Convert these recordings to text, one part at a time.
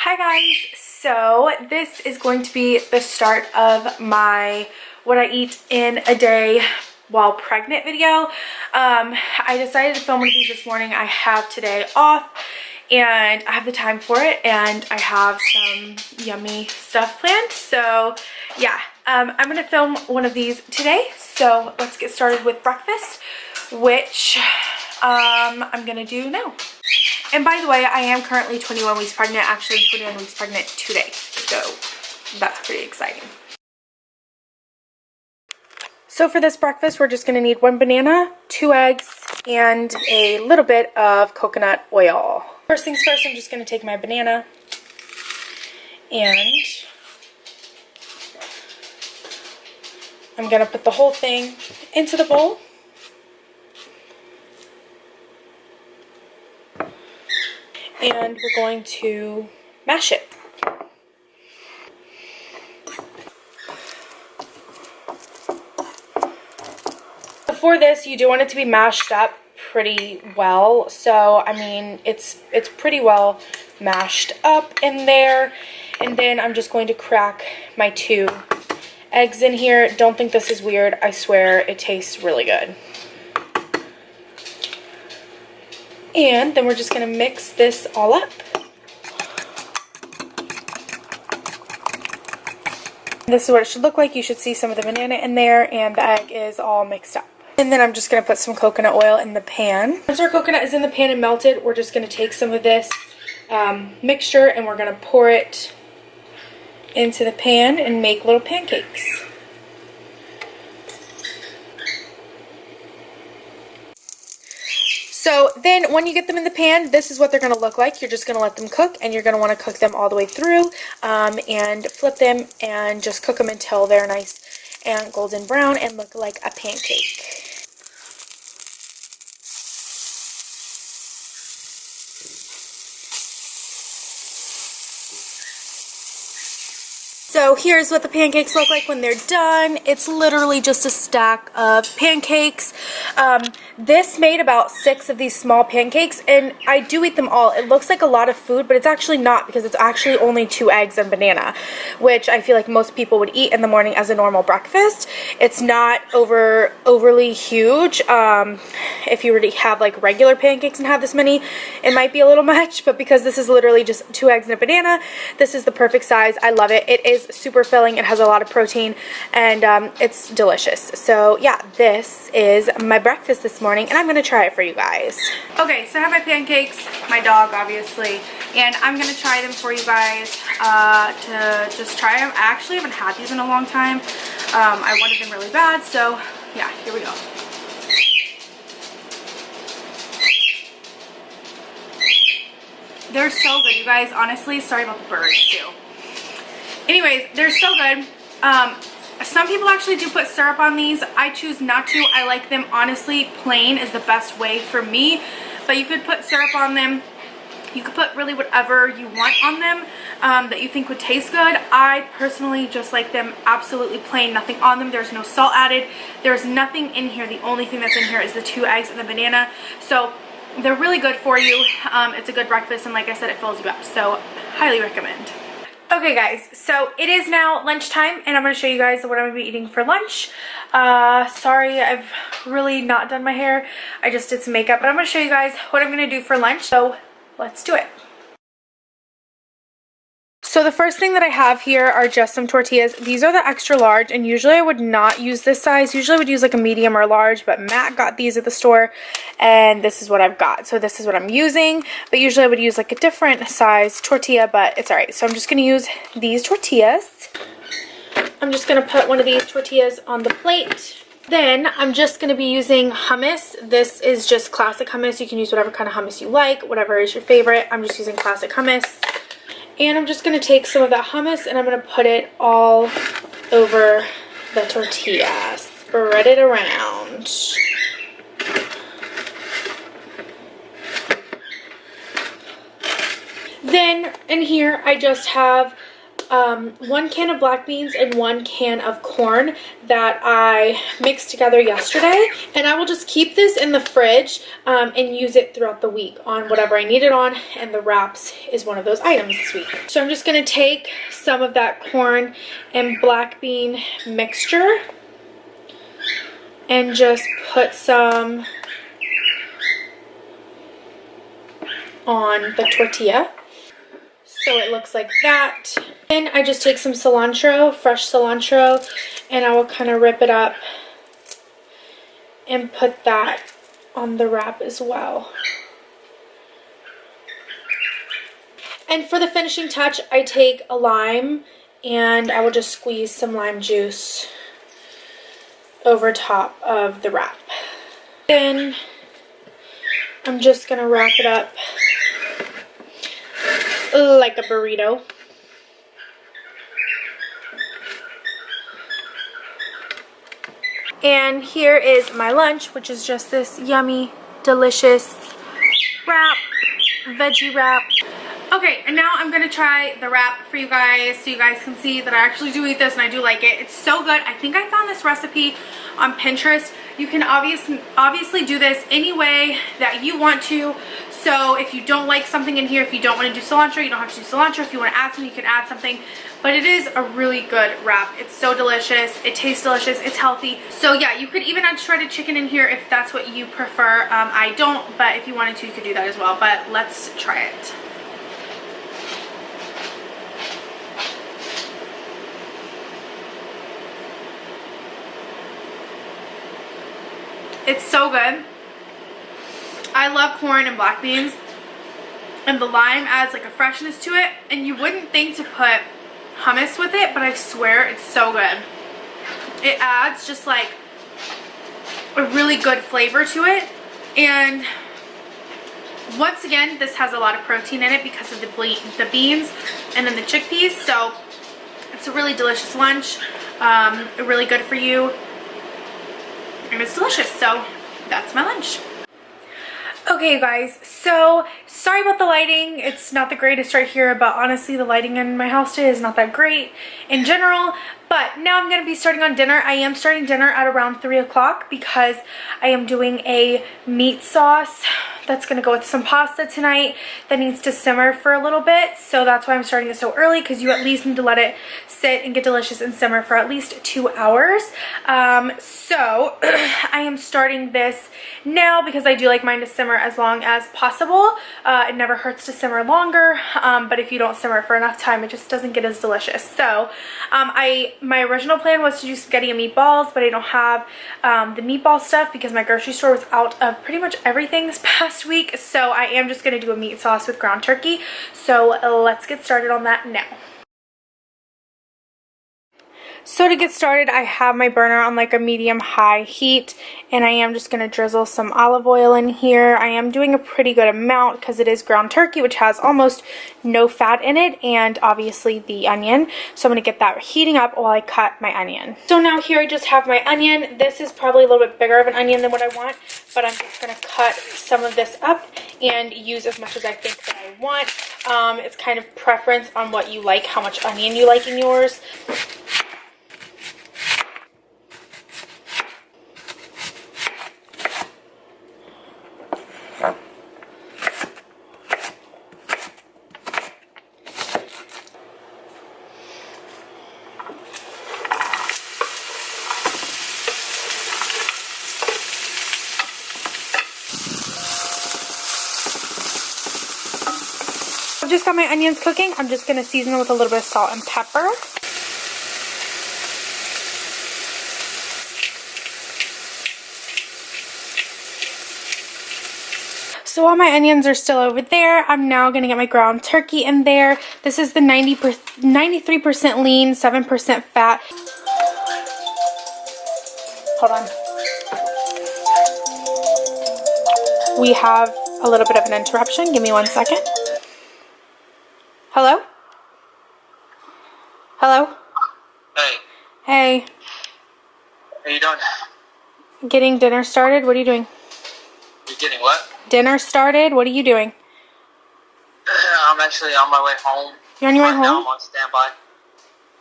Hi guys, so this is going to be the start of my what I eat in a day while pregnant video. I decided to film one of these this morning. I have today off and I have the time for it and I have some yummy stuff planned. So yeah, I'm gonna film one of these today. So let's get started with breakfast, which I'm gonna do now. And by the way, I am currently 21 weeks pregnant. Actually, 21 weeks pregnant today. So that's pretty exciting. So for this breakfast, we're just going to need 1 banana, 2 eggs, and a little bit of coconut oil. First things first, I'm just going to take my banana and I'm going to put the whole thing into the bowl. And we're going to mash it. For this, you do want it to be mashed up pretty well. So, I mean, it's pretty well mashed up in there. And then I'm just going to crack my 2 eggs in here. Don't think this is weird. I swear it tastes really good. And then we're just going to mix this all up. This is what it should look like. You should see some of the banana in there and the egg is all mixed up. And then I'm just going to put some coconut oil in the pan. Once our coconut is in the pan and melted, we're just going to take some of this mixture and we're going to pour it into the pan and make little pancakes. So then when you get them in the pan, this is what they're going to look like. You're just going to let them cook and you're going to want to cook them all the way through and flip them and just cook them until they're nice and golden brown and look like a pancake. So here's what the pancakes look like when they're done. It's literally just a stack of pancakes. This made about 6 of these small pancakes and I do eat them all. It looks like a lot of food, but it's actually not because it's actually only 2 eggs and banana, which I feel like most people would eat in the morning as a normal breakfast. It's not overly huge. If you were to have like regular pancakes and have this many, it might be a little much, but because this is literally just 2 eggs and a banana, this is the perfect size. I love it. It is super filling. It has a lot of protein and it's delicious. So yeah, this is my breakfast this morning and I'm going to try it for you guys. Okay, so I have my pancakes, my dog obviously, and I'm going to try them for you guys to just try them. I actually haven't had these in a long time. I wanted them really bad, so yeah, here we go. They're so good, you guys. Honestly, sorry about the birds too. Anyways, they're so good. Some people actually do put syrup on these. I choose not to. I like them, honestly, plain is the best way for me. But you could put syrup on them. You could put really whatever you want on them that you think would taste good. I personally just like them absolutely plain, nothing on them. There's no salt added. There's nothing in here. The only thing that's in here is the 2 eggs and the banana. So they're really good for you. It's a good breakfast and like I said, it fills you up. So highly recommend. Okay guys, so it is now lunchtime and I'm going to show you guys what I'm going to be eating for lunch. Sorry, I've really not done my hair. I just did some makeup, but I'm going to show you guys what I'm going to do for lunch. So let's do it. So the first thing that I have here are just some tortillas. These are the extra large and usually I would not use this size. Usually I would use like a medium or a large, but Matt got these at the store and this is what I've got. So this is what I'm using, but usually I would use like a different size tortilla, but it's alright. So I'm just going to use these tortillas. I'm just going to put one of these tortillas on the plate. Then I'm just going to be using hummus. This is just classic hummus. You can use whatever kind of hummus you like, whatever is your favorite. I'm just using classic hummus. And I'm just going to take some of that hummus and I'm going to put it all over the tortilla. Spread it around. Then in here I just have 1 can of black beans and 1 can of corn that I mixed together yesterday, and I will just keep this in the fridge and use it throughout the week on whatever I need it on, and the wraps is one of those items this week. So I'm just going to take some of that corn and black bean mixture and just put some on the tortilla. So it looks like that. Then I just take some cilantro, fresh cilantro, and I will kind of rip it up and put that on the wrap as well. And for the finishing touch, I take a lime and I will just squeeze some lime juice over top of the wrap. Then I'm just gonna wrap it up like a burrito. And here is my lunch, which is just this yummy, delicious wrap, veggie wrap. Okay, and now I'm gonna try the wrap for you guys so you guys can see that I actually do eat this and I do like it. It's so good. I think I found this recipe on Pinterest. You can obviously do this any way that you want to. So if you don't like something in here, if you don't want to do cilantro, you don't have to do cilantro. If you want to add something, you can add something. But it is a really good wrap. It's so delicious. It tastes delicious. It's healthy. So yeah, you could even add shredded chicken in here if that's what you prefer. I don't, but if you wanted to, you could do that as well. But let's try it. It's so good. I love corn and black beans, and the lime adds like a freshness to it, and you wouldn't think to put hummus with it, but I swear it's so good. It adds just like a really good flavor to it, and once again, this has a lot of protein in it because of the beans and then the chickpeas, so it's a really delicious lunch, really good for you, and it's delicious. So that's my lunch. Okay, you guys, so sorry about the lighting. It's not the greatest right here, but honestly, the lighting in my house today is not that great in general. But now I'm going to be starting on dinner. I am starting dinner at around 3 o'clock because I am doing a meat sauce that's going to go with some pasta tonight that needs to simmer for a little bit. So that's why I'm starting it so early, because you at least need to let it sit and get delicious and simmer for at least 2 hours. So I am starting this now because I do like mine to simmer as long as possible. It never hurts to simmer longer, but if you don't simmer for enough time, it just doesn't get as delicious. So my original plan was to do spaghetti and meatballs, but I don't have the meatball stuff because my grocery store was out of pretty much everything this past week. So I am just going to do a meat sauce with ground turkey. So let's get started on that now. So to get started, I have my burner on like a medium-high heat, and I am just going to drizzle some olive oil in here. I am doing a pretty good amount because it is ground turkey, which has almost no fat in it, and obviously the onion. So I'm going to get that heating up while I cut my onion. So now here I just have my onion. This is probably a little bit bigger of an onion than what I want, but I'm just going to cut some of this up and use as much as I think that I want. It's kind of preference on what you like, how much onion you like in yours. I've just got my onions cooking. I'm just going to season them with a little bit of salt and pepper. So while my onions are still over there, I'm now going to get my ground turkey in there. This is the 93% lean, 7% fat. Hold on. We have a little bit of an interruption. Give me 1 second. Hello? Hello? Hey. Hey. How you doing? Getting dinner started. What are you doing? You're getting what? Dinner started. What are you doing? I'm actually on my way home. You're on your way right home? now I'm on standby.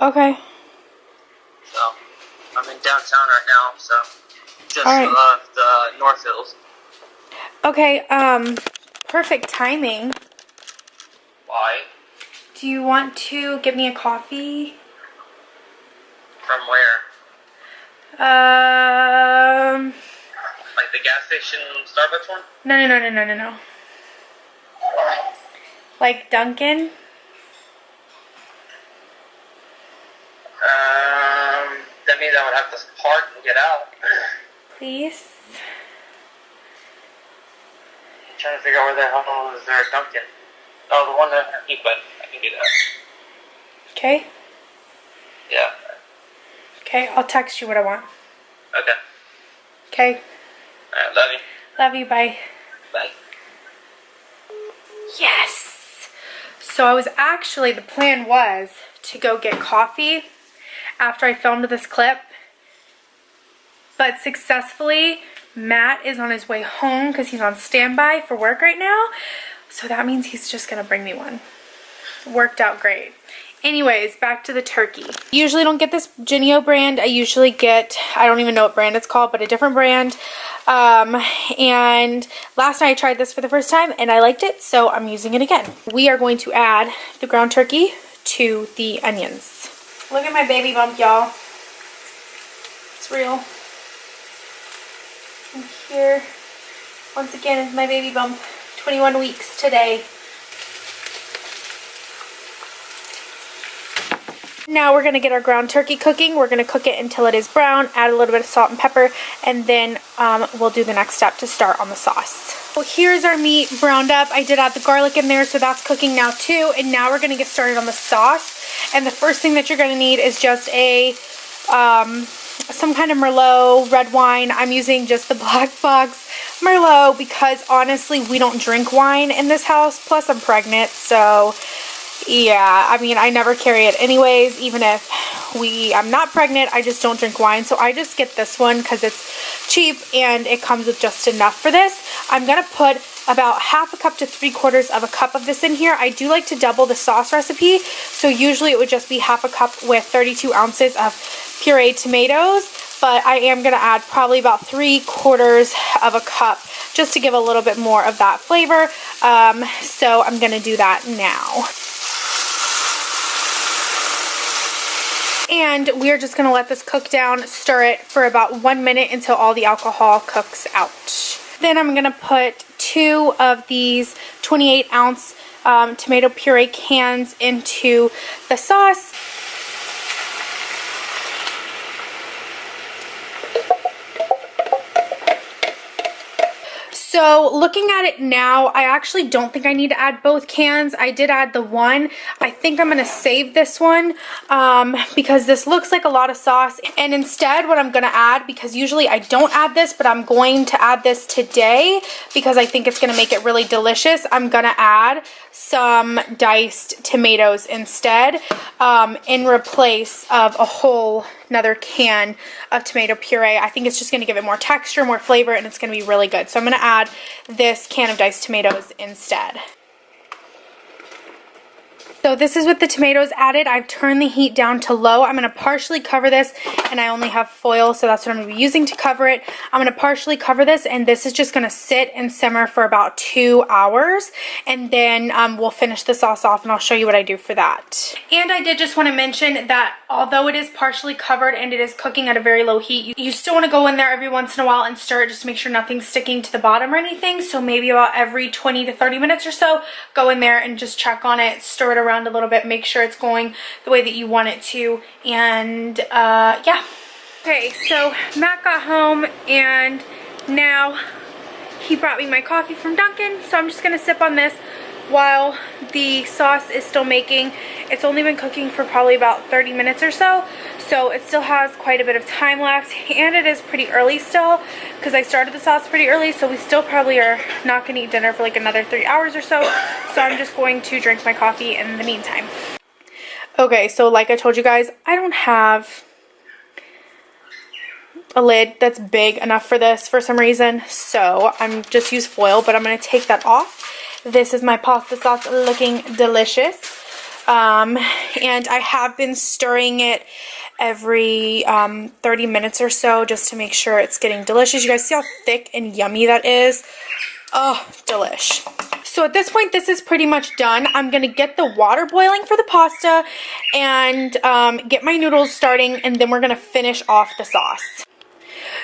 Okay. So, I'm in downtown right now, so just All right. left North Hills. Okay, perfect timing. Why? Do you want to give me a coffee? From where? Like the gas station Starbucks one? No. Like Dunkin'? That means I would have to park and get out. Please? I'm trying to figure out where the hell is there a Dunkin'. Oh, the one that I can do that. Okay. Yeah. Okay, I'll text you what I want. Okay. Okay. Alright, love you. Love you, bye. Bye. Yes! So the plan was to go get coffee after I filmed this clip. But successfully, Matt is on his way home because he's on standby for work right now. So that means he's just gonna bring me one. Worked out great. Anyways, back to the turkey. Usually don't get this Jennie-O brand. I usually get, I don't even know what brand it's called, but a different brand. And last night I tried this for the first time and I liked it, so I'm using it again. We are going to add the ground turkey to the onions. Look at my baby bump, y'all. It's real. And here, once again, is my baby bump. 21 weeks today. Now we're going to get our ground turkey cooking. We're going to cook it until it is brown, add a little bit of salt and pepper, and then we'll do the next step to start on the sauce. Well, here's our meat browned up. I did add the garlic in there, so that's cooking now too. And now we're going to get started on the sauce. And the first thing that you're going to need is just a some kind of Merlot red wine. I'm using just the black box Merlot because honestly we don't drink wine in this house. Plus I'm pregnant, so yeah, I mean, I never carry it anyways, even if I'm not pregnant. I just don't drink wine, so I just get this one because it's cheap and it comes with just enough for this. I'm gonna put about half a cup to 3/4 of a cup of this in here. I do like to double the sauce recipe, so usually it would just be half a cup with 32 ounces of pureed tomatoes, but I am gonna add probably about 3/4 of a cup just to give a little bit more of that flavor. So I'm gonna do that now. And we're just going to let this cook down, stir it for about 1 minute until all the alcohol cooks out. Then I'm going to put 2 of these 28-ounce tomato puree cans into the sauce. So looking at it now, I actually don't think I need to add both cans. I did add the one. I think I'm gonna save this one because this looks like a lot of sauce. And instead what I'm gonna add, because usually I don't add this, but I'm going to add this today because I think it's gonna make it really delicious. I'm gonna add some diced tomatoes instead in replace of a whole another can of tomato puree. I think it's just going to give it more texture, more flavor, and it's going to be really good. So I'm going to add this can of diced tomatoes instead. So this is with the tomatoes added. I've turned the heat down to low. I'm going to partially cover this, and I only have foil, so that's what I'm going to be using to cover it. I'm going to partially cover this, and this is just going to sit and simmer for about 2 hours, and then we'll finish the sauce off, and I'll show you what I do for that. And I did just want to mention that although it is partially covered and it is cooking at a very low heat, you still want to go in there every once in a while and stir it just to make sure nothing's sticking to the bottom or anything. So maybe about every 20 to 30 minutes or so, go in there and just check on it, stir it around a little bit, make sure it's going the way that you want it to, and yeah. Okay, so Matt got home and now he brought me my coffee from Dunkin', so I'm just gonna sip on this while the sauce is still making. It's only been cooking for probably about 30 minutes or so, so it still has quite a bit of time left, and it is pretty early still because I started the sauce pretty early, so we still probably are not going to eat dinner for like another 3 hours or so. So I'm just going to drink my coffee in the meantime. Okay, so like I told you guys, I don't have a lid that's big enough for this for some reason, so I'm just use foil, but I'm going to take that off. This is my pasta sauce looking delicious. And I have been stirring it every 30 minutes or so just to make sure it's getting delicious. You guys see how thick and yummy that is? Oh, delish. So at this point, this is pretty much done. I'm going to get the water boiling for the pasta and get my noodles starting, and then we're going to finish off the sauce.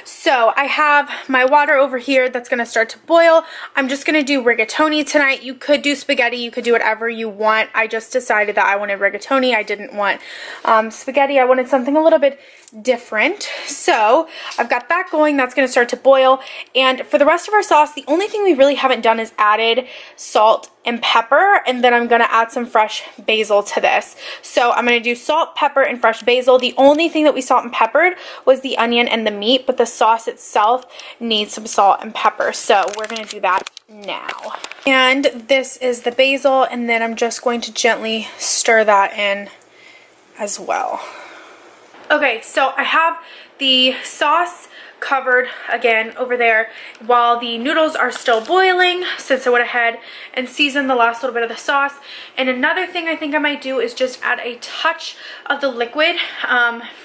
So I have my water over here that's going to start to boil. I'm just going to do rigatoni tonight. You could do spaghetti. You could do whatever you want. I just decided that I wanted rigatoni. I didn't want spaghetti. I wanted something a little bit different. So I've got that going. That's going to start to boil. And for the rest of our sauce, the only thing we really haven't done is added salt and pepper, and then I'm going to add some fresh basil to this. So I'm going to do salt, pepper, and fresh basil. The only thing that we salt and peppered was the onion and the meat, but the sauce itself needs some salt and pepper. So we're going to do that now. And this is the basil, and then I'm just going to gently stir that in as well. Okay, so I have the sauce covered again over there while the noodles are still boiling, since I went ahead and seasoned the last little bit of the sauce. And another thing I think I might do is just add a touch of the liquid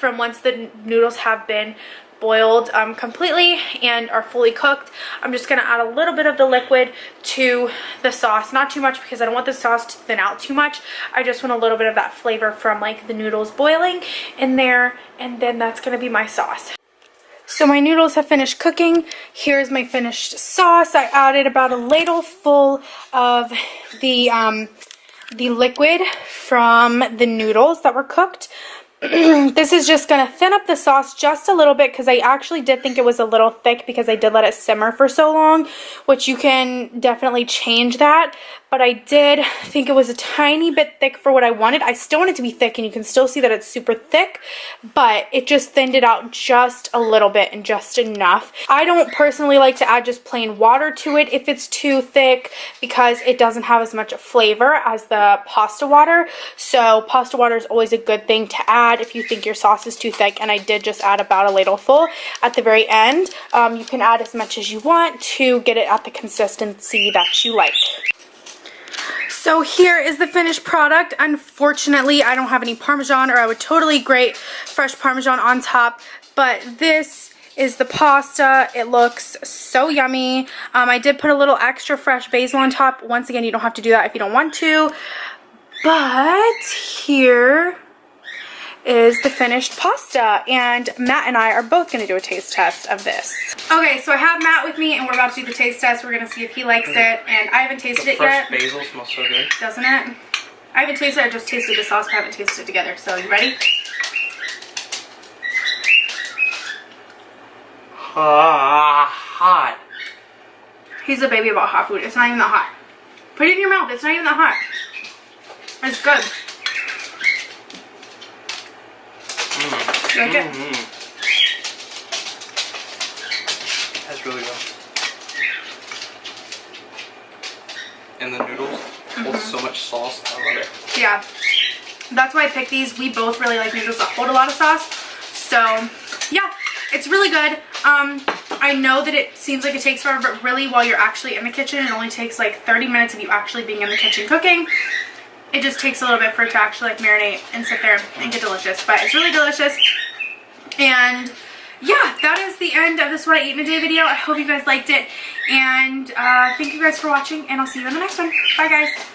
from once the noodles have been boiled completely and are fully cooked. I'm just going to add a little bit of the liquid to the sauce. Not too much, because I don't want the sauce to thin out too much. I just want a little bit of that flavor from like the noodles boiling in there, and then that's going to be my sauce. So my noodles have finished cooking. Here's my finished sauce. I added about a ladle full of the liquid from the noodles that were cooked. This is just going to thin up the sauce just a little bit, because I actually did think it was a little thick because I did let it simmer for so long, which you can definitely change that. But I did think it was a tiny bit thick for what I wanted. I still want it to be thick, and you can still see that it's super thick, but it just thinned it out just a little bit and just enough. I don't personally like to add just plain water to it if it's too thick, because it doesn't have as much flavor as the pasta water. So pasta water is always a good thing to add if you think your sauce is too thick, and I did just add about a ladle full at the very end. You can add as much as you want to get it at the consistency that you like. So here is the finished product. Unfortunately, I don't have any Parmesan, or I would totally grate fresh Parmesan on top, but this is the pasta. It looks so yummy. I did put a little extra fresh basil on top. Once again, you don't have to do that if you don't want to, but here is the finished pasta, and Matt and I are both going to do a taste test of this. Okay, so I have Matt with me, and we're about to do the taste test. We're going to see if he likes it, and I haven't tasted it yet. Fresh basil smells so good. Doesn't it? I haven't tasted it. I just tasted the sauce, but I haven't tasted it together. So, you ready? Hot. He's a baby about hot food. It's not even that hot. Put it in your mouth. It's not even that hot. It's good. Like it? That's really good. And the noodles hold so much sauce. I love it. Yeah. That's why I picked these. We both really like noodles that hold a lot of sauce. So, yeah. It's really good. I know that it seems like it takes forever, but really while you're actually in the kitchen, it only takes like 30 minutes of you actually being in the kitchen cooking. It just takes a little bit for it to actually like marinate and sit there and get delicious. But it's really delicious. And yeah, that is the end of this What I Eat in a Day video. I hope you guys liked it. And thank you guys for watching, and I'll see you in the next one. Bye guys.